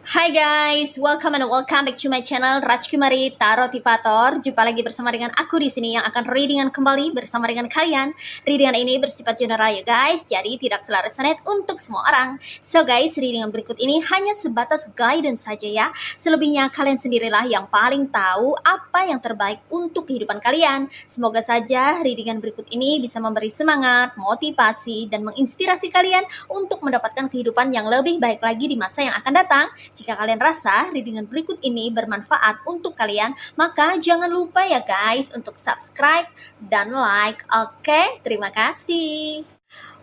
Hai guys, welcome back to my channel Rajkumari Tarotipator. Jumpa lagi bersama dengan aku di sini yang akan readingan kembali bersama dengan kalian. Readingan ini bersifat general ya guys, jadi tidak selalu resonate untuk semua orang. So guys, readingan berikut ini hanya sebatas guidance saja ya. Selebihnya kalian sendirilah yang paling tahu apa yang terbaik untuk kehidupan kalian. Semoga saja readingan berikut ini bisa memberi semangat, motivasi, dan menginspirasi kalian untuk mendapatkan kehidupan yang lebih baik lagi di masa yang akan datang. Jika kalian rasa readingan berikut ini bermanfaat untuk kalian, maka jangan lupa ya guys untuk subscribe dan like. Oke, terima kasih.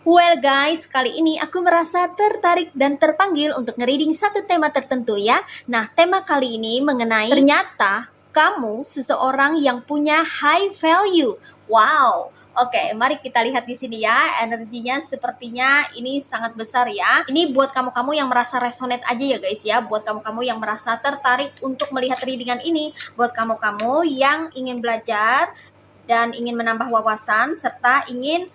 Well guys, kali ini aku merasa tertarik dan terpanggil untuk nge-reading satu tema tertentu ya. Nah, tema kali ini mengenai ternyata kamu seseorang yang punya high value. Wow. Oke, mari kita lihat di sini ya. Energinya sepertinya ini sangat besar ya. Ini buat kamu-kamu yang merasa resonate aja ya guys ya. Buat kamu-kamu yang merasa tertarik untuk melihat readingan ini. Buat kamu-kamu yang ingin belajar dan ingin menambah wawasan serta ingin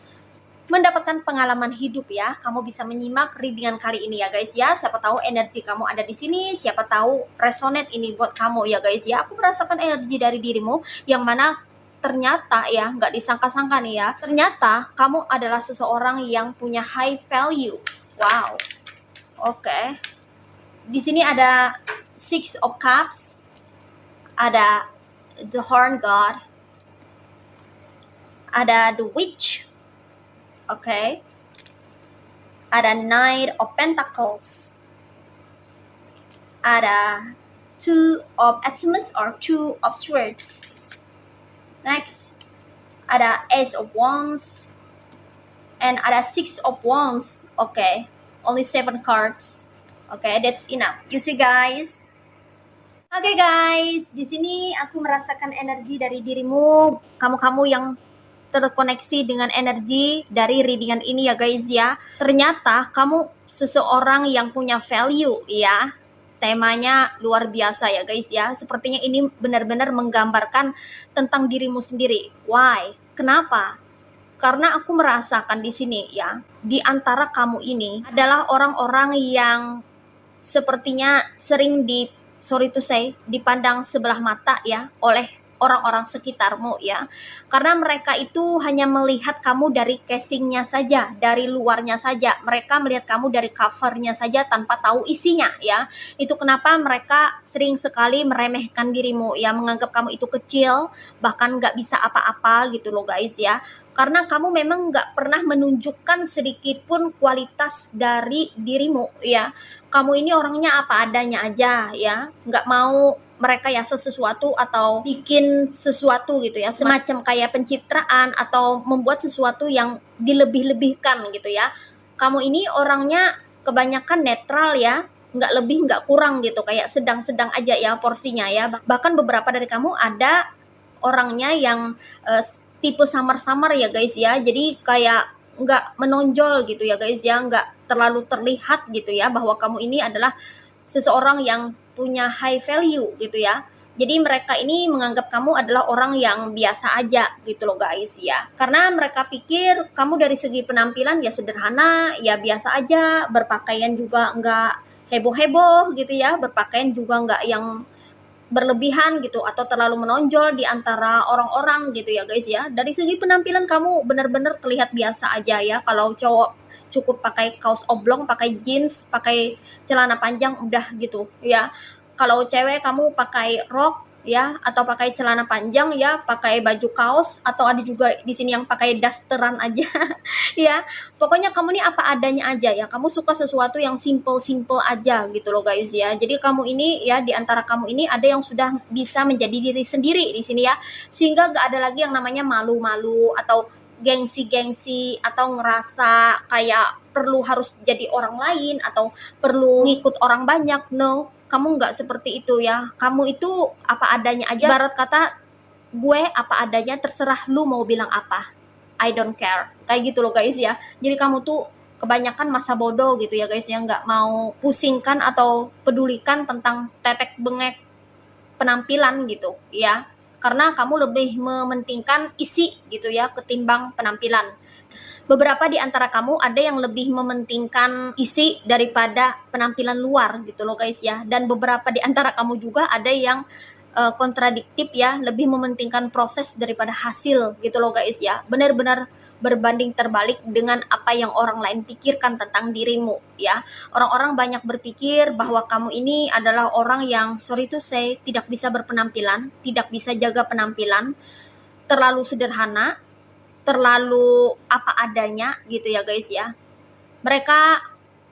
mendapatkan pengalaman hidup ya. Kamu bisa menyimak readingan kali ini ya guys ya. Siapa tahu energi kamu ada di sini, siapa tahu resonate ini buat kamu ya guys ya. Aku merasakan energi dari dirimu yang mana ternyata ya, nggak disangka-sangka nih ya, ternyata kamu adalah seseorang yang punya high value. Wow. Oke. Di sini ada Six of Cups, ada The Horn God, ada The Witch, oke, ada Knight of Pentacles, ada Two of Atoms or Two of Swords. Next, ada Ace of Wands, and ada Six of Wands. Okay, only 7 cards. Okay, that's enough. You see guys? Okay guys, di sini aku merasakan energi dari dirimu, kamu-kamu yang terkoneksi dengan energi dari readingan ini ya guys ya. Ternyata kamu seseorang yang punya value ya. Temanya luar biasa ya guys ya. Sepertinya ini benar-benar menggambarkan tentang dirimu sendiri. Why? Kenapa? Karena aku merasakan di sini ya, di antara kamu ini adalah orang-orang yang sepertinya sering dipandang sebelah mata ya oleh orang-orang sekitarmu ya. Karena mereka itu hanya melihat kamu dari casingnya saja, dari luarnya saja. Mereka melihat kamu dari covernya saja tanpa tahu isinya ya. Itu kenapa mereka sering sekali meremehkan dirimu ya, menganggap kamu itu kecil, bahkan nggak bisa apa-apa gitu loh guys ya. Karena kamu memang nggak pernah menunjukkan sedikit pun kualitas dari dirimu ya. Kamu ini orangnya apa adanya aja ya, nggak mau merekayasa sesuatu atau bikin sesuatu gitu ya, semacam kayak pencitraan atau membuat sesuatu yang dilebih-lebihkan gitu ya. Kamu ini orangnya kebanyakan netral ya, nggak lebih nggak kurang gitu, kayak sedang-sedang aja ya porsinya ya. Bahkan beberapa dari kamu ada orangnya yang tipe samar-samar ya guys ya, jadi kayak nggak menonjol gitu ya guys ya, nggak terlalu terlihat gitu ya bahwa kamu ini adalah seseorang yang punya high value gitu ya. Jadi mereka ini menganggap kamu adalah orang yang biasa aja gitu loh guys ya. Karena mereka pikir kamu dari segi penampilan ya sederhana, ya biasa aja, berpakaian juga nggak heboh-heboh gitu ya, berpakaian juga nggak yang berlebihan gitu atau terlalu menonjol di antara orang-orang gitu ya guys ya. Dari segi penampilan kamu benar-benar terlihat biasa aja ya. Kalau cowok cukup pakai kaos oblong, pakai jeans, pakai celana panjang udah gitu ya. Kalau cewek kamu pakai rok ya atau pakai celana panjang ya, pakai baju kaos, atau ada juga di sini yang pakai dasteran aja ya. Pokoknya kamu nih apa adanya aja ya. Kamu suka sesuatu yang simple-simple aja gitu loh guys ya. Jadi kamu ini ya, di antara kamu ini ada yang sudah bisa menjadi diri sendiri di sini ya. Sehingga gak ada lagi yang namanya malu-malu atau gengsi-gengsi atau ngerasa kayak perlu harus jadi orang lain atau perlu ngikut orang banyak. No, kamu nggak seperti itu ya. Kamu itu apa adanya aja. Ibarat kata, gue apa adanya, terserah lu mau bilang apa, I don't care. Kayak gitu loh guys ya. Jadi kamu tuh kebanyakan masa bodoh gitu ya guys ya, nggak mau pusingkan atau pedulikan tentang tetek bengek penampilan gitu ya. Karena kamu lebih mementingkan isi gitu ya ketimbang penampilan. Beberapa di antara kamu ada yang lebih mementingkan isi daripada penampilan luar gitu loh guys ya. Dan beberapa di antara kamu juga ada yang kontradiktif ya, lebih mementingkan proses daripada hasil gitu loh guys ya. Benar-benar berbanding terbalik dengan apa yang orang lain pikirkan tentang dirimu ya. Orang-orang banyak berpikir bahwa kamu ini adalah orang yang sorry to say tidak bisa berpenampilan, tidak bisa jaga penampilan, terlalu sederhana, terlalu apa adanya gitu ya guys ya. Mereka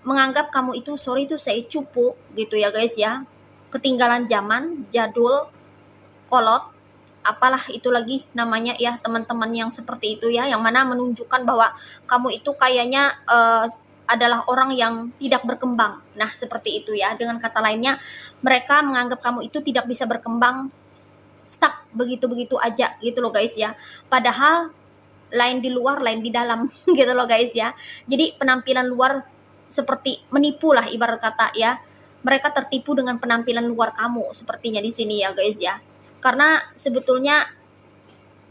menganggap kamu itu sorry to say cupu gitu ya guys ya. Ketinggalan zaman, jadul, kolot, apalah itu lagi namanya ya teman-teman yang seperti itu ya, yang mana menunjukkan bahwa kamu itu kayaknya adalah orang yang tidak berkembang. Nah seperti itu ya, dengan kata lainnya mereka menganggap kamu itu tidak bisa berkembang, stuck begitu-begitu aja gitu loh guys ya. Padahal lain di luar, lain di dalam gitu loh guys ya. Jadi penampilan luar seperti menipu lah ibarat kata ya. Mereka tertipu dengan penampilan luar kamu sepertinya di sini ya guys ya. Karena sebetulnya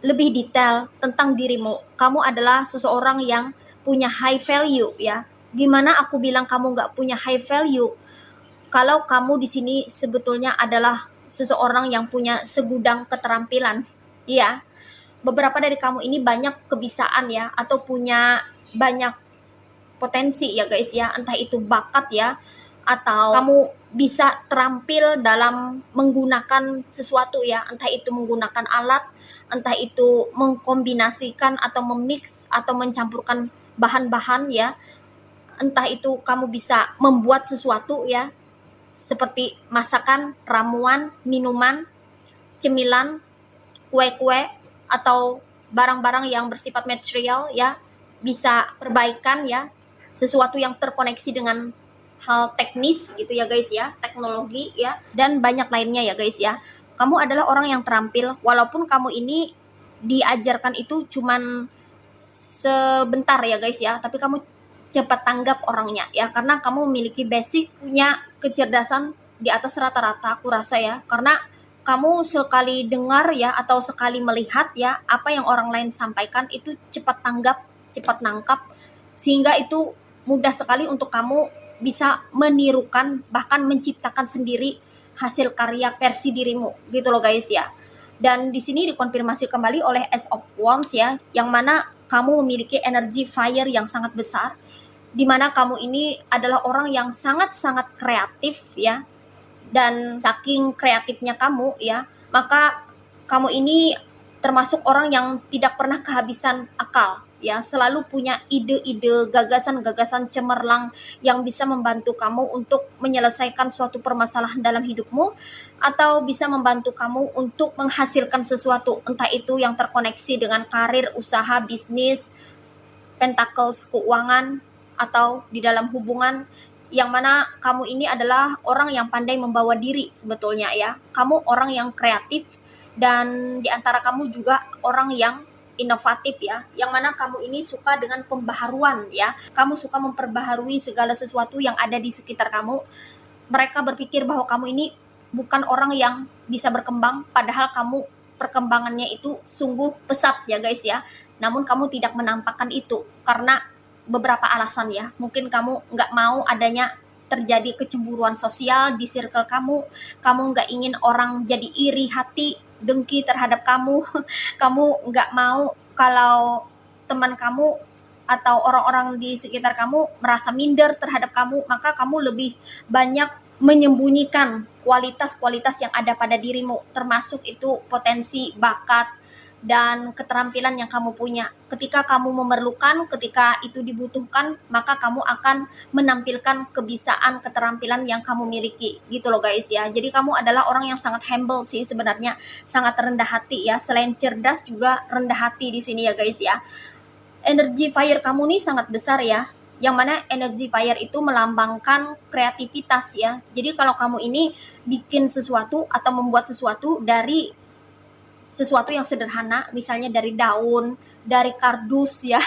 lebih detail tentang dirimu. Kamu adalah seseorang yang punya high value ya. Gimana aku bilang kamu nggak punya high value? Kalau kamu di sini sebetulnya adalah seseorang yang punya segudang keterampilan. Iya, beberapa dari kamu ini banyak kebisaan ya, atau punya banyak potensi ya guys ya, entah itu bakat ya, atau kamu bisa terampil dalam menggunakan sesuatu ya, entah itu menggunakan alat, entah itu mengkombinasikan atau memix atau mencampurkan bahan-bahan ya, entah itu kamu bisa membuat sesuatu ya, seperti masakan, ramuan, minuman, cemilan, kue-kue, atau barang-barang yang bersifat material ya, bisa perbaikan ya, sesuatu yang terkoneksi dengan hal teknis gitu ya guys ya, teknologi ya, dan banyak lainnya ya guys ya. Kamu adalah orang yang terampil, walaupun kamu ini diajarkan itu cuman sebentar ya guys ya, tapi kamu cepat tanggap orangnya ya, karena kamu memiliki basic, punya kecerdasan di atas rata-rata aku rasa ya, karena kamu sekali dengar ya atau sekali melihat ya apa yang orang lain sampaikan itu cepat tanggap, cepat nangkap, sehingga itu mudah sekali untuk kamu bisa menirukan bahkan menciptakan sendiri hasil karya versi dirimu gitu loh guys ya. Dan di sini dikonfirmasi kembali oleh Ace of Wands ya, yang mana kamu memiliki energi fire yang sangat besar, di mana kamu ini adalah orang yang sangat-sangat kreatif ya. Dan saking kreatifnya kamu ya, maka kamu ini termasuk orang yang tidak pernah kehabisan akal ya, selalu punya ide-ide, gagasan-gagasan cemerlang yang bisa membantu kamu untuk menyelesaikan suatu permasalahan dalam hidupmu, atau bisa membantu kamu untuk menghasilkan sesuatu, entah itu yang terkoneksi dengan karir, usaha, bisnis, pentacles, keuangan, atau di dalam hubungan, yang mana kamu ini adalah orang yang pandai membawa diri sebetulnya ya. Kamu orang yang kreatif, dan di antara kamu juga orang yang inovatif ya, yang mana kamu ini suka dengan pembaharuan ya. Kamu suka memperbaharui segala sesuatu yang ada di sekitar kamu. Mereka berpikir bahwa kamu ini bukan orang yang bisa berkembang, padahal kamu perkembangannya itu sungguh pesat ya guys ya. Namun kamu tidak menampakkan itu karena beberapa alasan ya. Mungkin kamu nggak mau adanya terjadi kecemburuan sosial di circle kamu nggak ingin orang jadi iri hati, dengki terhadap kamu, kamu nggak mau kalau teman kamu atau orang-orang di sekitar kamu merasa minder terhadap kamu, maka kamu lebih banyak menyembunyikan kualitas-kualitas yang ada pada dirimu, termasuk itu potensi, bakat, dan keterampilan yang kamu punya. Ketika kamu memerlukan, ketika itu dibutuhkan, maka kamu akan menampilkan kebisaan, keterampilan yang kamu miliki gitu loh guys ya. Jadi kamu adalah orang yang sangat humble sih sebenarnya, sangat rendah hati ya. Selain cerdas juga rendah hati di sini ya guys ya. Energi fire kamu nih sangat besar ya, yang mana energi fire itu melambangkan kreativitas ya. Jadi kalau kamu ini bikin sesuatu atau membuat sesuatu dari sesuatu yang sederhana, misalnya dari daun, dari kardus ya,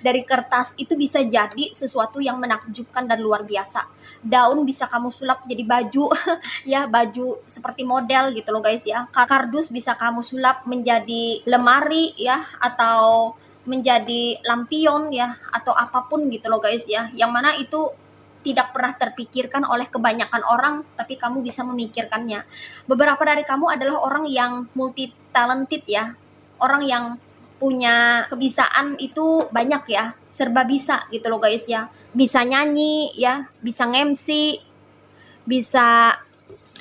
dari kertas, itu bisa jadi sesuatu yang menakjubkan dan luar biasa. Daun bisa kamu sulap jadi baju ya, baju seperti model gitu loh guys ya. Kardus bisa kamu sulap menjadi lemari ya, atau menjadi lampion ya, atau apapun gitu loh guys ya, yang mana itu tidak pernah terpikirkan oleh kebanyakan orang, tapi kamu bisa memikirkannya. Beberapa dari kamu adalah orang yang multi talented ya, orang yang punya kebisaan itu banyak ya, serba bisa gitu loh guys ya, bisa nyanyi ya, bisa nge-MC, bisa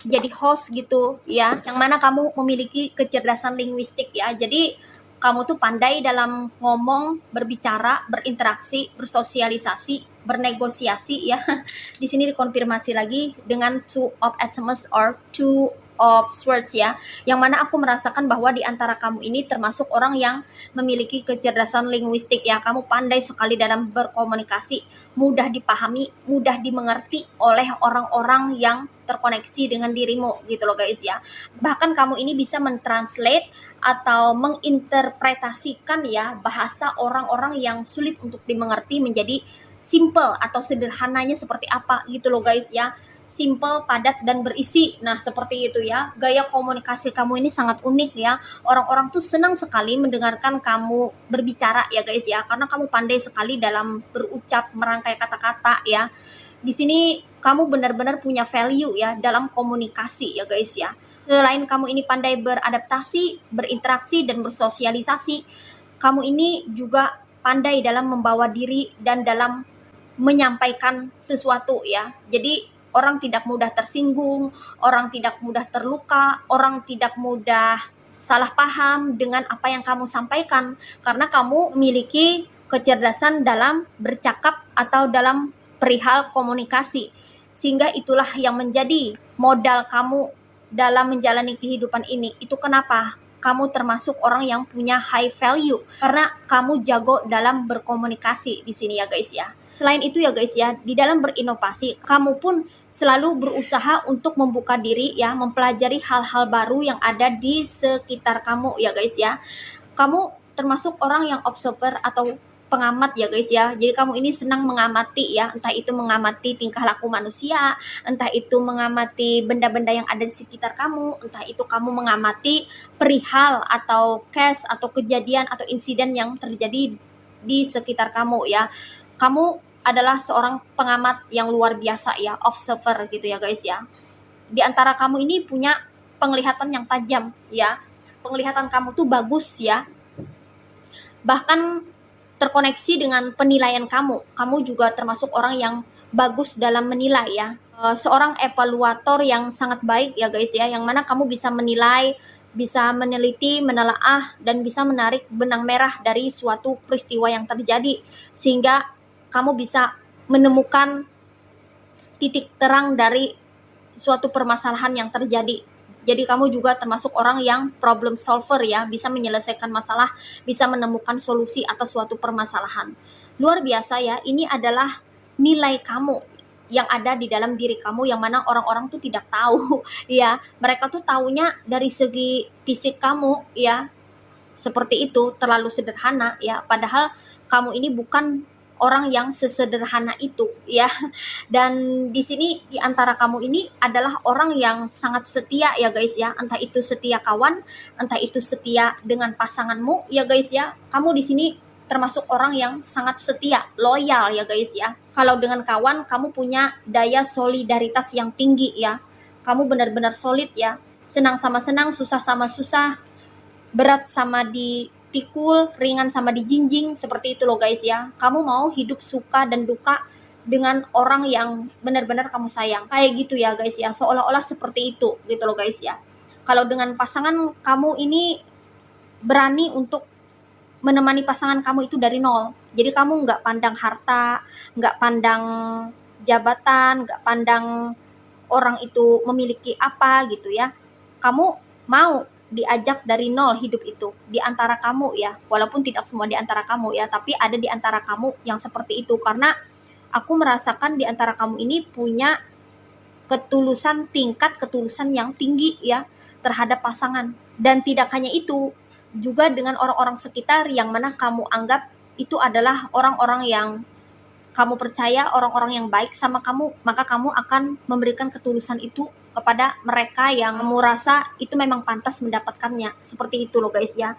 jadi host gitu ya, yang mana kamu memiliki kecerdasan linguistik ya. Jadi kamu tuh pandai dalam ngomong, berbicara, berinteraksi, bersosialisasi, bernegosiasi ya. Di sini dikonfirmasi lagi dengan two of Athamas or two of Swords ya, yang mana aku merasakan bahwa di antara kamu ini termasuk orang yang memiliki kecerdasan linguistik ya. Kamu pandai sekali dalam berkomunikasi, mudah dipahami, mudah dimengerti oleh orang-orang yang terkoneksi dengan dirimu gitu loh guys ya. Bahkan kamu ini bisa mentranslate atau menginterpretasikan ya bahasa orang-orang yang sulit untuk dimengerti menjadi simple atau sederhananya seperti apa gitu loh guys ya. Simple, padat, dan berisi. Nah, seperti itu ya. Gaya komunikasi kamu ini sangat unik ya. Orang-orang tuh senang sekali mendengarkan kamu berbicara ya guys ya. Karena kamu pandai sekali dalam berucap, merangkai kata-kata ya. Di sini kamu benar-benar punya value ya dalam komunikasi ya guys ya. Selain kamu ini pandai beradaptasi, berinteraksi, dan bersosialisasi, kamu ini juga pandai dalam membawa diri dan dalam menyampaikan sesuatu ya. Jadi orang tidak mudah tersinggung, orang tidak mudah terluka, orang tidak mudah salah paham dengan apa yang kamu sampaikan, karena kamu memiliki kecerdasan dalam bercakap atau dalam perihal komunikasi. Sehingga itulah yang menjadi modal kamu dalam menjalani kehidupan ini. Itu kenapa kamu termasuk orang yang punya high value, karena kamu jago dalam berkomunikasi di sini ya guys ya. Selain itu ya guys ya, di dalam berinovasi, kamu pun selalu berusaha untuk membuka diri ya, mempelajari hal-hal baru yang ada di sekitar kamu ya guys ya. Kamu termasuk orang yang observer atau pengamat ya guys ya. Jadi kamu ini senang mengamati ya, entah itu mengamati tingkah laku manusia, entah itu mengamati benda-benda yang ada di sekitar kamu, entah itu kamu mengamati perihal atau case atau kejadian atau insiden yang terjadi di sekitar kamu ya. Kamu adalah seorang pengamat yang luar biasa ya, observer gitu ya guys ya. Di antara kamu ini punya penglihatan yang tajam ya. Penglihatan kamu tuh bagus ya. Bahkan terkoneksi dengan penilaian kamu. Kamu juga termasuk orang yang bagus dalam menilai ya. Seorang evaluator yang sangat baik ya guys ya, yang mana kamu bisa menilai, bisa meneliti, menelaah, dan bisa menarik benang merah dari suatu peristiwa yang terjadi, sehingga kamu bisa menemukan titik terang dari suatu permasalahan yang terjadi. Jadi kamu juga termasuk orang yang problem solver ya, bisa menyelesaikan masalah, bisa menemukan solusi atas suatu permasalahan. Luar biasa ya, ini adalah nilai kamu yang ada di dalam diri kamu, yang mana orang-orang tuh tidak tahu ya. Mereka tuh taunya dari segi fisik kamu ya, seperti itu, terlalu sederhana ya. Padahal kamu ini bukan orang yang sesederhana itu ya. Dan di sini di antara kamu ini adalah orang yang sangat setia ya guys ya. Entah itu setia kawan, entah itu setia dengan pasanganmu ya guys ya. Kamu di sini termasuk orang yang sangat setia, loyal ya guys ya. Kalau dengan kawan, kamu punya daya solidaritas yang tinggi ya. Kamu benar-benar solid ya. Senang sama senang, susah sama susah, berat sama dipikul, ringan sama dijinjing, seperti itu loh guys ya. Kamu mau hidup suka dan duka dengan orang yang benar-benar kamu sayang. Kayak gitu ya guys ya, seolah-olah seperti itu gitu loh guys ya. Kalau dengan pasangan kamu ini berani untuk menemani pasangan kamu itu dari nol. Jadi kamu nggak pandang harta, nggak pandang jabatan, nggak pandang orang itu memiliki apa gitu ya. Kamu mau diajak dari nol hidup itu di antara kamu ya, walaupun tidak semua di antara kamu ya, tapi ada di antara kamu yang seperti itu. Karena aku merasakan di antara kamu ini punya ketulusan, tingkat ketulusan yang tinggi ya terhadap pasangan. Dan tidak hanya itu, juga dengan orang-orang sekitar yang mana kamu anggap itu adalah orang-orang yang kamu percaya, orang-orang yang baik sama kamu, maka kamu akan memberikan ketulusan itu kepada mereka yang kamu rasa itu memang pantas mendapatkannya. Seperti itu loh guys ya.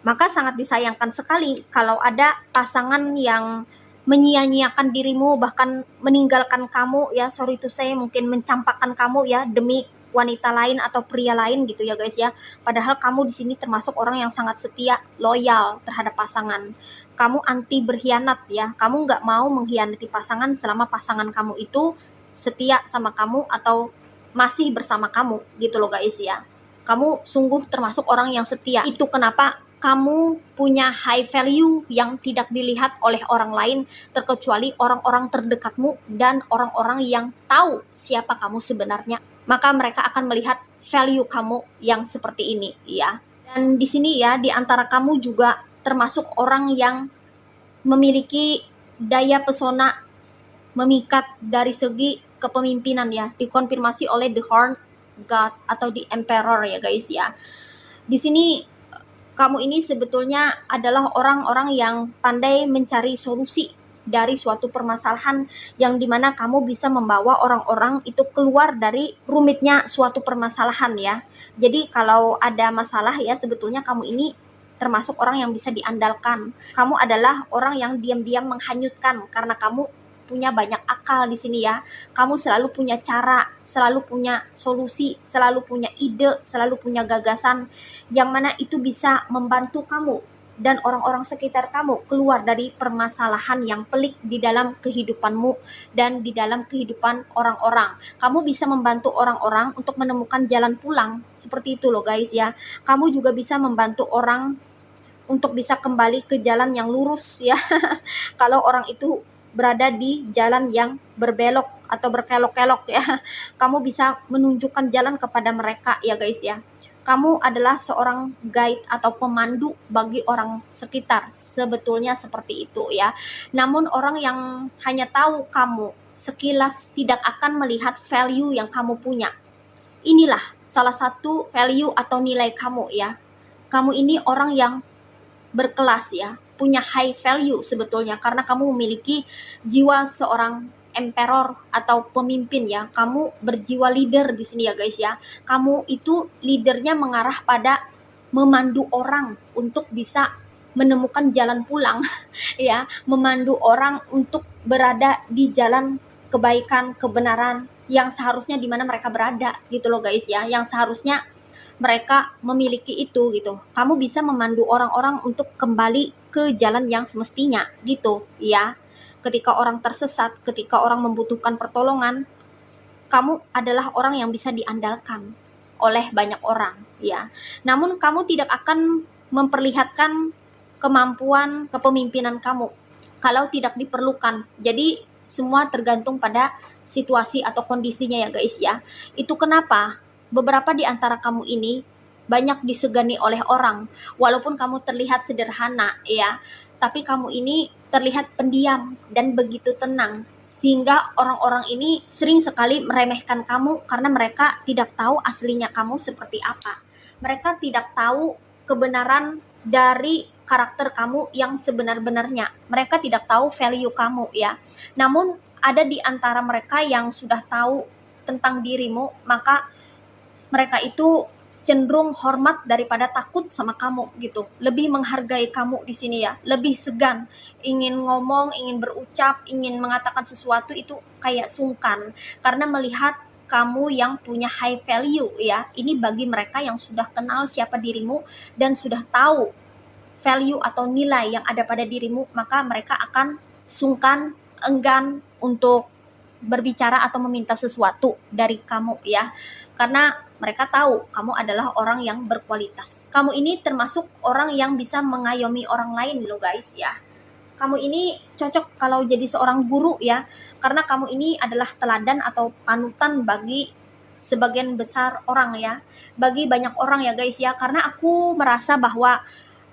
Maka sangat disayangkan sekali kalau ada pasangan yang menyia-nyiakan dirimu, bahkan meninggalkan kamu ya, sorry to say, mungkin mencampakkan kamu ya demi wanita lain atau pria lain gitu ya guys ya. Padahal kamu di sini termasuk orang yang sangat setia, loyal terhadap pasangan. Kamu anti berkhianat ya. Kamu nggak mau mengkhianati pasangan selama pasangan kamu itu setia sama kamu atau masih bersama kamu gitu loh guys ya. Kamu sungguh termasuk orang yang setia. Itu kenapa kamu punya high value yang tidak dilihat oleh orang lain terkecuali orang-orang terdekatmu dan orang-orang yang tahu siapa kamu sebenarnya. Maka mereka akan melihat value kamu yang seperti ini ya. Dan di sini ya, di antara kamu juga termasuk orang yang memiliki daya pesona memikat dari segi kepemimpinan ya, dikonfirmasi oleh the Horned God atau the Emperor ya guys ya. Di sini kamu ini sebetulnya adalah orang-orang yang pandai mencari solusi dari suatu permasalahan yang dimana kamu bisa membawa orang-orang itu keluar dari rumitnya suatu permasalahan ya. Jadi kalau ada masalah ya, sebetulnya kamu ini termasuk orang yang bisa diandalkan. Kamu adalah orang yang diam-diam menghanyutkan karena kamu punya banyak akal di sini ya. Kamu selalu punya cara, selalu punya solusi, selalu punya ide, selalu punya gagasan yang mana itu bisa membantu kamu dan orang-orang sekitar kamu keluar dari permasalahan yang pelik di dalam kehidupanmu dan di dalam kehidupan orang-orang. Kamu bisa membantu orang-orang untuk menemukan jalan pulang, seperti itu loh guys ya. Kamu juga bisa membantu orang untuk bisa kembali ke jalan yang lurus ya. Kalau orang itu berada di jalan yang berbelok atau berkelok-kelok ya, kamu bisa menunjukkan jalan kepada mereka ya guys ya. Kamu adalah seorang guide atau pemandu bagi orang sekitar, sebetulnya seperti itu ya. Namun orang yang hanya tahu kamu sekilas tidak akan melihat value yang kamu punya. Inilah salah satu value atau nilai kamu ya. Kamu ini orang yang berkelas ya, punya high value sebetulnya karena kamu memiliki jiwa seorang emperor atau pemimpin ya. Kamu berjiwa leader di sini ya guys ya. Kamu itu leadernya mengarah pada memandu orang untuk bisa menemukan jalan pulang ya, memandu orang untuk berada di jalan kebaikan, kebenaran yang seharusnya di mana mereka berada gitu loh guys ya, yang seharusnya mereka memiliki itu gitu. Kamu bisa memandu orang-orang untuk kembali ke jalan yang semestinya gitu ya. Ketika orang tersesat, ketika orang membutuhkan pertolongan, kamu adalah orang yang bisa diandalkan oleh banyak orang ya. Namun kamu tidak akan memperlihatkan kemampuan kepemimpinan kamu kalau tidak diperlukan. Jadi semua tergantung pada situasi atau kondisinya ya guys ya. Itu kenapa beberapa di antara kamu ini banyak disegani oleh orang. Walaupun kamu terlihat sederhana ya, tapi kamu ini terlihat pendiam dan begitu tenang. Sehingga orang-orang ini sering sekali meremehkan kamu karena mereka tidak tahu aslinya kamu seperti apa. Mereka tidak tahu kebenaran dari karakter kamu yang sebenar-benarnya. Mereka tidak tahu value kamu ya. Namun ada di antara mereka yang sudah tahu tentang dirimu, maka mereka itu cenderung hormat daripada takut sama kamu gitu. Lebih menghargai kamu di sini ya, lebih segan ingin ngomong, ingin berucap, ingin mengatakan sesuatu itu kayak sungkan karena melihat kamu yang punya high value ya. Ini bagi mereka yang sudah kenal siapa dirimu dan sudah tahu value atau nilai yang ada pada dirimu, maka mereka akan sungkan, enggan untuk berbicara atau meminta sesuatu dari kamu ya. Karena mereka tahu kamu adalah orang yang berkualitas. Kamu ini termasuk orang yang bisa mengayomi orang lain loh guys ya. Kamu ini cocok kalau jadi seorang guru ya, karena kamu ini adalah teladan atau panutan bagi sebagian besar orang ya, bagi banyak orang ya guys ya. Karena aku merasa bahwa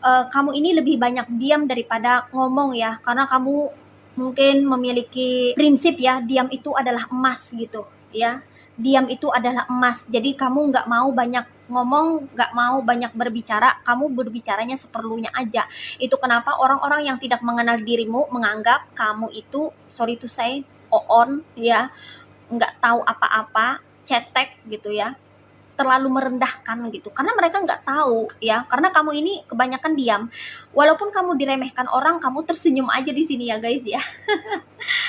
kamu ini lebih banyak diam daripada ngomong ya, karena kamu mungkin memiliki prinsip ya, diam itu adalah emas gitu ya. Diam itu adalah emas. Jadi kamu nggak mau banyak ngomong, nggak mau banyak berbicara, kamu berbicaranya seperlunya aja. Itu kenapa orang-orang yang tidak mengenal dirimu menganggap kamu itu, sorry to say, oon ya, nggak tahu apa-apa, cetek gitu ya. terlalu merendahkan gitu, karena mereka nggak tahu ya, karena kamu ini kebanyakan diam. Walaupun kamu diremehkan orang, kamu tersenyum aja di sini ya guys ya.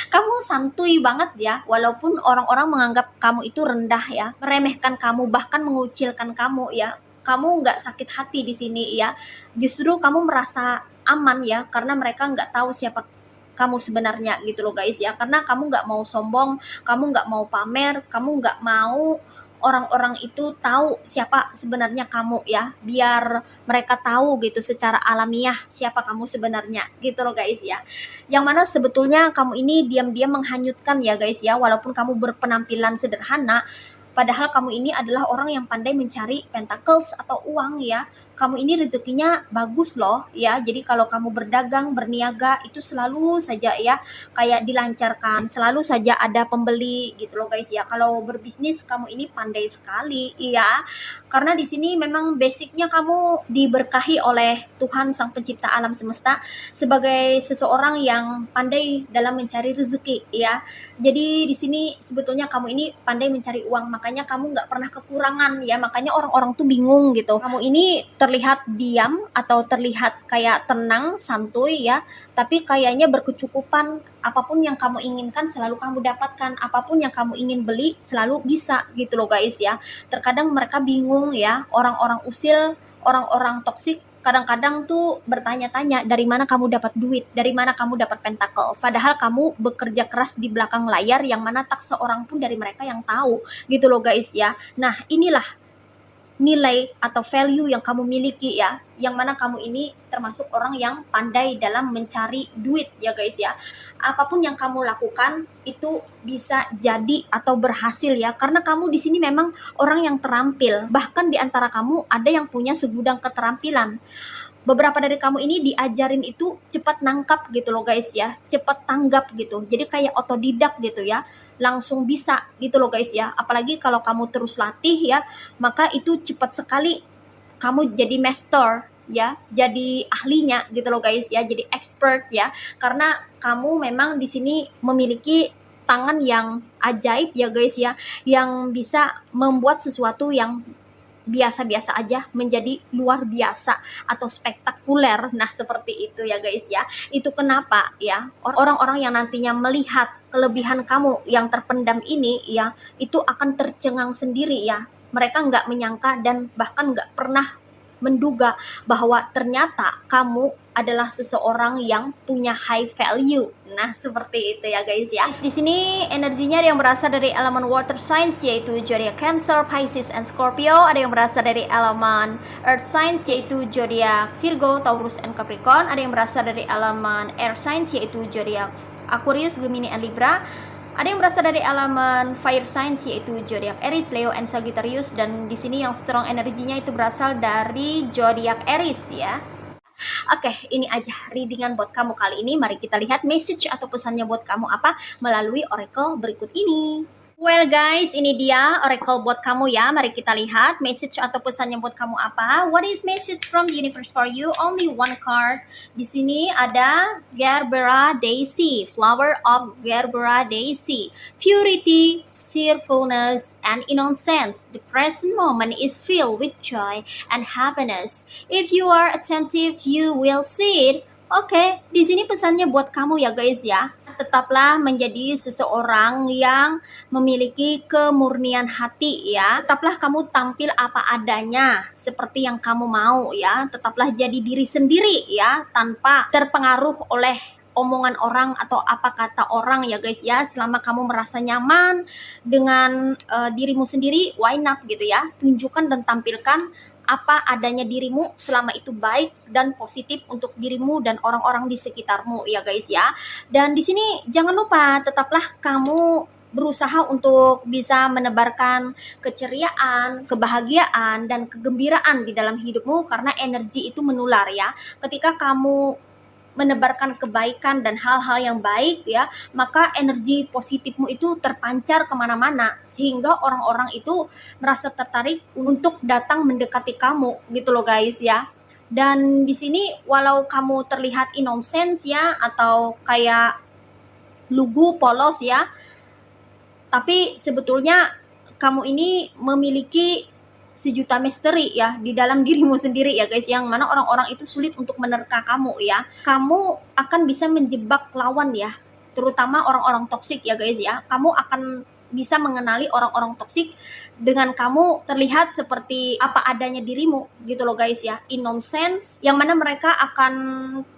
Kamu santuy banget ya, walaupun orang-orang menganggap kamu itu rendah ya, meremehkan kamu, bahkan mengucilkan kamu ya. Kamu nggak sakit hati di sini ya, justru kamu merasa aman ya, karena mereka nggak tahu siapa kamu sebenarnya gitu loh guys ya, karena kamu nggak mau sombong, kamu nggak mau pamer, kamu nggak mau orang-orang itu tahu siapa sebenarnya kamu ya, biar mereka tahu gitu secara alamiah siapa kamu sebenarnya gitu loh guys ya. Yang mana sebetulnya kamu ini diam-diam menghanyutkan ya guys ya, walaupun kamu berpenampilan sederhana, padahal kamu ini adalah orang yang pandai mencari pentacles atau uang ya. Kamu ini rezekinya bagus loh ya. Jadi kalau kamu berdagang, berniaga itu selalu saja ya kayak dilancarkan, selalu saja ada pembeli gitu loh guys ya. Kalau berbisnis kamu ini pandai sekali ya. Karena di sini memang basicnya kamu diberkahi oleh Tuhan Sang Pencipta alam semesta sebagai seseorang yang pandai dalam mencari rezeki ya. Jadi di sini sebetulnya kamu ini pandai mencari uang, makanya kamu nggak pernah kekurangan ya. Makanya orang-orang tuh bingung gitu. Kamu ini terlihat diam atau terlihat kayak tenang, santuy ya, tapi kayaknya berkecukupan. Apapun yang kamu inginkan selalu kamu dapatkan, apapun yang kamu ingin beli selalu bisa gitu loh guys ya. Terkadang mereka bingung ya, orang-orang usil, orang-orang toksik kadang-kadang tuh bertanya-tanya dari mana kamu dapat duit, dari mana kamu dapat pentacles. Padahal kamu bekerja keras di belakang layar yang mana tak seorang pun dari mereka yang tahu gitu loh guys ya. Nah inilah nilai atau value yang kamu miliki ya, yang mana kamu ini termasuk orang yang pandai dalam mencari duit ya guys ya. Apapun yang kamu lakukan itu bisa jadi atau berhasil ya, karena kamu di sini memang orang yang terampil. Bahkan di antara kamu ada yang punya segudang keterampilan. Beberapa dari kamu ini diajarin itu cepat nangkap gitu loh guys ya, cepat tanggap gitu, jadi kayak otodidak gitu ya, langsung bisa gitu loh guys ya. Apalagi kalau kamu terus latih ya, maka itu cepat sekali kamu jadi master ya, jadi ahlinya gitu loh guys ya, jadi expert ya, karena kamu memang di sini memiliki tangan yang ajaib ya guys ya, yang bisa membuat sesuatu yang biasa-biasa aja menjadi luar biasa atau spektakuler. Nah seperti itu ya guys ya. Itu kenapa ya orang-orang yang nantinya melihat kelebihan kamu yang terpendam ini ya, itu akan tercengang sendiri ya. Mereka nggak menyangka dan bahkan nggak pernah menduga bahwa ternyata kamu adalah seseorang yang punya high value. Nah, seperti itu ya guys ya. Di sini energinya ada yang berasal dari elemen water signs yaitu zodiac Cancer, Pisces, and Scorpio. Ada yang berasal dari elemen earth signs yaitu zodiac Virgo, Taurus, and Capricorn. Ada yang berasal dari elemen air signs yaitu zodiac Aquarius, Gemini, and Libra. Ada yang berasal dari elemen fire signs yaitu zodiak Aries, Leo, and Sagittarius, dan di sini yang strong energinya itu berasal dari zodiak Aries ya. Oke, ini aja readingan buat kamu kali ini. Mari kita lihat message atau pesannya buat kamu apa melalui oracle berikut ini. Well guys, ini dia oracle buat kamu ya. Mari kita lihat message atau pesannya buat kamu apa. What is message from the universe for you? Only one card. Di sini ada Gerbera Daisy, flower of Gerbera Daisy. Purity, cheerfulness, and innocence. The present moment is filled with joy and happiness. If you are attentive, you will see it. Oke, di sini pesannya buat kamu ya guys ya. Tetaplah menjadi seseorang yang memiliki kemurnian hati ya. Tetaplah kamu tampil apa adanya, seperti yang kamu mau ya. Tetaplah jadi diri sendiri ya, tanpa terpengaruh oleh omongan orang atau apa kata orang ya guys ya. Selama kamu merasa nyaman dengan dirimu sendiri, why not gitu ya. Tunjukkan dan tampilkan apa adanya dirimu selama itu baik dan positif untuk dirimu dan orang-orang di sekitarmu ya guys ya. Dan di sini jangan lupa tetaplah kamu berusaha untuk bisa menebarkan keceriaan, kebahagiaan, dan kegembiraan di dalam hidupmu, karena energi itu menular ya. Ketika kamu menebarkan kebaikan dan hal-hal yang baik ya, maka energi positifmu itu terpancar kemana-mana, sehingga orang-orang itu merasa tertarik untuk datang mendekati kamu gitu loh guys ya. Dan di sini walau kamu terlihat innocent ya, atau kayak lugu polos ya, tapi sebetulnya kamu ini memiliki sejuta misteri ya di dalam dirimu sendiri ya guys, yang mana orang-orang itu sulit untuk menerka kamu ya. Kamu akan bisa menjebak lawan ya, terutama orang-orang toksik ya guys ya. Kamu akan bisa mengenali orang-orang toksik dengan kamu terlihat seperti apa adanya dirimu gitu loh guys ya, innocence, yang mana mereka akan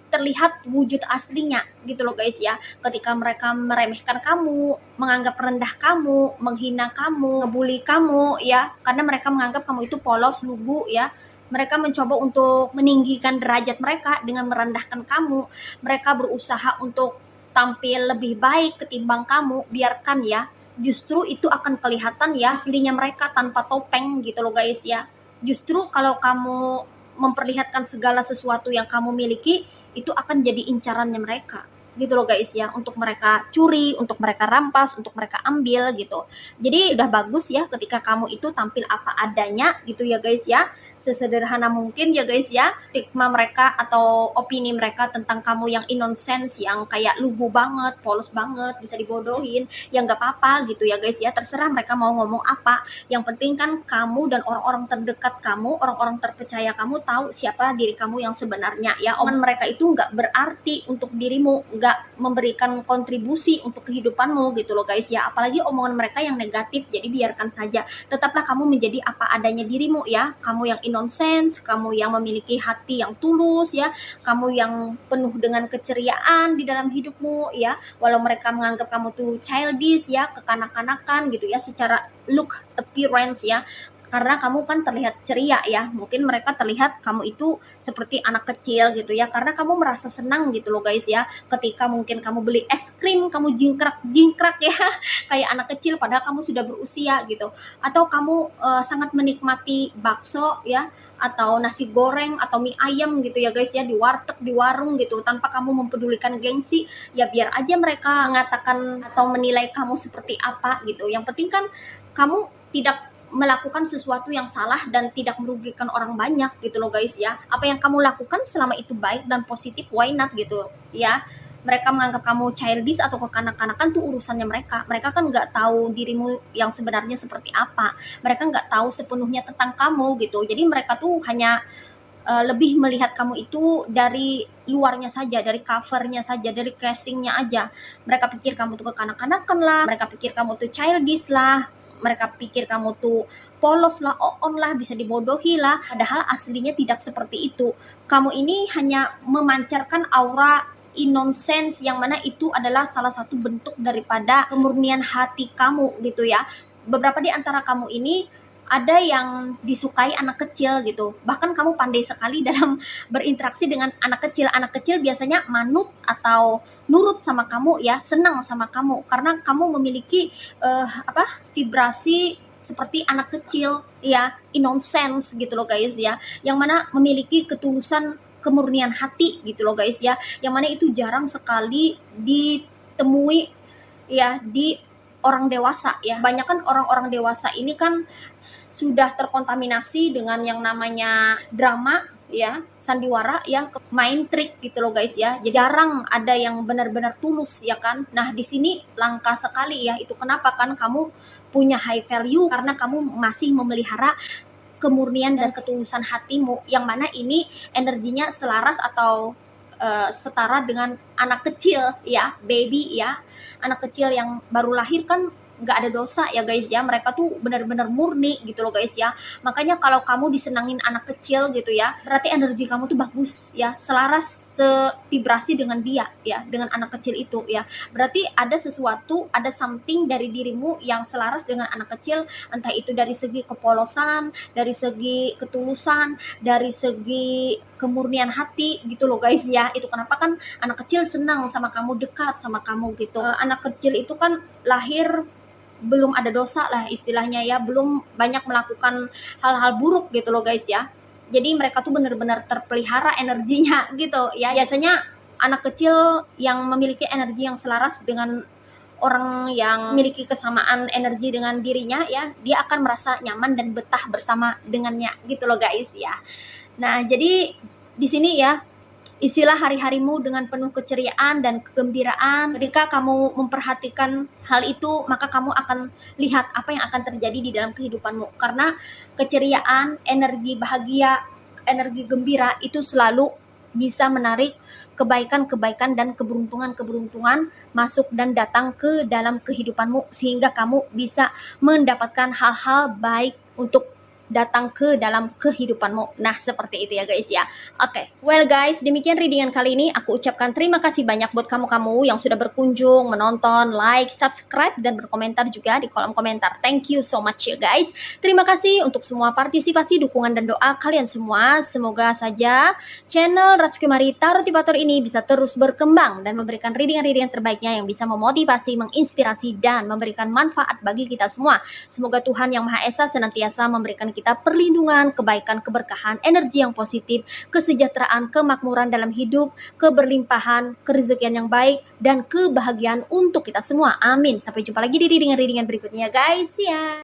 terlihat wujud aslinya gitu loh guys ya. Ketika mereka meremehkan kamu, menganggap rendah kamu, menghina kamu, ngebully kamu ya, karena mereka menganggap kamu itu polos, lugu ya. Mereka mencoba untuk meninggikan derajat mereka dengan merendahkan kamu. Mereka berusaha untuk tampil lebih baik ketimbang kamu. Biarkan ya, justru itu akan kelihatan ya aslinya mereka tanpa topeng gitu loh guys ya. Justru kalau kamu memperlihatkan segala sesuatu yang kamu miliki, itu akan jadi incarannya mereka gitu loh guys ya, untuk mereka curi, untuk mereka rampas, untuk mereka ambil gitu. Jadi sudah bagus ya ketika kamu itu tampil apa adanya gitu ya guys ya, sesederhana mungkin ya guys ya. Stigma mereka atau opini mereka tentang kamu yang innocence, yang kayak lugu banget, polos banget, bisa dibodohin, ya nggak apa-apa gitu ya guys ya. Terserah mereka mau ngomong apa, yang penting kan kamu dan orang-orang terdekat kamu, orang-orang terpercaya kamu tahu siapa diri kamu yang sebenarnya ya. Omongan mereka itu nggak berarti untuk dirimu, nggak memberikan kontribusi untuk kehidupanmu gitu loh guys ya. Apalagi omongan mereka yang negatif, jadi biarkan saja. Tetaplah kamu menjadi apa adanya dirimu ya. Kamu yang innocence, kamu yang memiliki hati yang tulus ya, kamu yang penuh dengan keceriaan di dalam hidupmu ya. Walau mereka menganggap kamu tuh childish ya, kekanak-kanakan gitu ya, secara look appearance ya, karena kamu kan terlihat ceria ya. Mungkin mereka terlihat kamu itu seperti anak kecil gitu ya, karena kamu merasa senang gitu loh guys ya. Ketika mungkin kamu beli es krim, kamu jingkrak ya kayak anak kecil padahal kamu sudah berusia gitu. Atau kamu sangat menikmati bakso ya, atau nasi goreng atau mie ayam gitu ya guys ya, di warteg, di warung gitu, tanpa kamu mempedulikan gengsi. Ya biar aja mereka mengatakan atau menilai kamu seperti apa gitu. Yang penting kan kamu tidak melakukan sesuatu yang salah dan tidak merugikan orang banyak gitu loh guys ya. Apa yang kamu lakukan selama itu baik dan positif, why not gitu ya. Mereka menganggap kamu childish atau kekanak-kanakan tuh urusannya mereka. Mereka kan nggak tahu dirimu yang sebenarnya seperti apa. Mereka nggak tahu sepenuhnya tentang kamu gitu. Jadi mereka tuh hanya lebih melihat kamu itu dari luarnya saja, dari covernya saja, dari casingnya aja. Mereka pikir kamu tuh kekanak-kanakan lah, mereka pikir kamu tuh childish lah, mereka pikir kamu tuh polos lah, on lah, bisa dibodohi lah. Padahal aslinya tidak seperti itu. Kamu ini hanya memancarkan aura innocence, yang mana itu adalah salah satu bentuk daripada kemurnian hati kamu gitu ya. Beberapa di antara kamu ini ada yang disukai anak kecil gitu. Bahkan kamu pandai sekali dalam berinteraksi dengan anak kecil. Anak kecil biasanya manut atau nurut sama kamu ya, senang sama kamu karena kamu memiliki vibrasi seperti anak kecil ya, innocence gitu loh guys ya. Yang mana memiliki ketulusan, kemurnian hati gitu loh guys ya. Yang mana itu jarang sekali ditemui ya di orang dewasa ya. Banyak kan orang-orang dewasa ini kan sudah terkontaminasi dengan yang namanya drama ya, sandiwara yang main trik gitu loh guys ya. Jadi jarang ada yang benar-benar tulus ya kan. Nah di sini langka sekali ya. Itu kenapa kan kamu punya high value, karena kamu masih memelihara kemurnian dan ketulusan hatimu, yang mana ini energinya selaras atau setara dengan anak kecil ya, baby ya. Anak kecil yang baru lahir kan nggak ada dosa ya guys ya, mereka tuh benar-benar murni gitu loh guys ya. Makanya kalau kamu disenangin anak kecil gitu ya, berarti energi kamu tuh bagus ya, selaras sevibrasi dengan dia ya, dengan anak kecil itu ya. Berarti ada sesuatu, ada something dari dirimu yang selaras dengan anak kecil, entah itu dari segi kepolosan, dari segi ketulusan, dari segi kemurnian hati gitu loh guys ya. Itu kenapa kan anak kecil senang sama kamu, dekat sama kamu gitu. Anak kecil itu kan lahir belum ada dosa lah istilahnya ya, belum banyak melakukan hal-hal buruk gitu loh guys ya. Jadi mereka tuh benar-benar terpelihara energinya gitu ya. Biasanya anak kecil yang memiliki energi yang selaras dengan orang yang memiliki kesamaan energi dengan dirinya ya, dia akan merasa nyaman dan betah bersama dengannya gitu loh guys ya. Nah jadi di sini ya, Isilah hari-harimu dengan penuh keceriaan dan kegembiraan. Ketika kamu memperhatikan hal itu, maka kamu akan lihat apa yang akan terjadi di dalam kehidupanmu. Karena keceriaan, energi bahagia, energi gembira itu selalu bisa menarik kebaikan-kebaikan dan keberuntungan-keberuntungan masuk dan datang ke dalam kehidupanmu, sehingga kamu bisa mendapatkan hal-hal baik untuk datang ke dalam kehidupanmu. Nah, seperti itu ya guys ya. Oke, well guys, demikian readingan kali ini. Aku ucapkan terima kasih banyak buat kamu-kamu yang sudah berkunjung, menonton, like, subscribe, dan berkomentar juga di kolom komentar. Thank you so much ya guys. Terima kasih untuk semua partisipasi, dukungan, dan doa kalian semua. Semoga saja channel Rajkumari Tarot Tipator ini bisa terus berkembang dan memberikan readingan-readingan terbaiknya yang bisa memotivasi, menginspirasi, dan memberikan manfaat bagi kita semua. Semoga Tuhan Yang Maha Esa senantiasa memberikan kita perlindungan, kebaikan, keberkahan, energi yang positif, kesejahteraan, kemakmuran dalam hidup, keberlimpahan, kerezekian yang baik, dan kebahagiaan untuk kita semua. Amin. Sampai jumpa lagi di readingan-readingan berikutnya guys ya.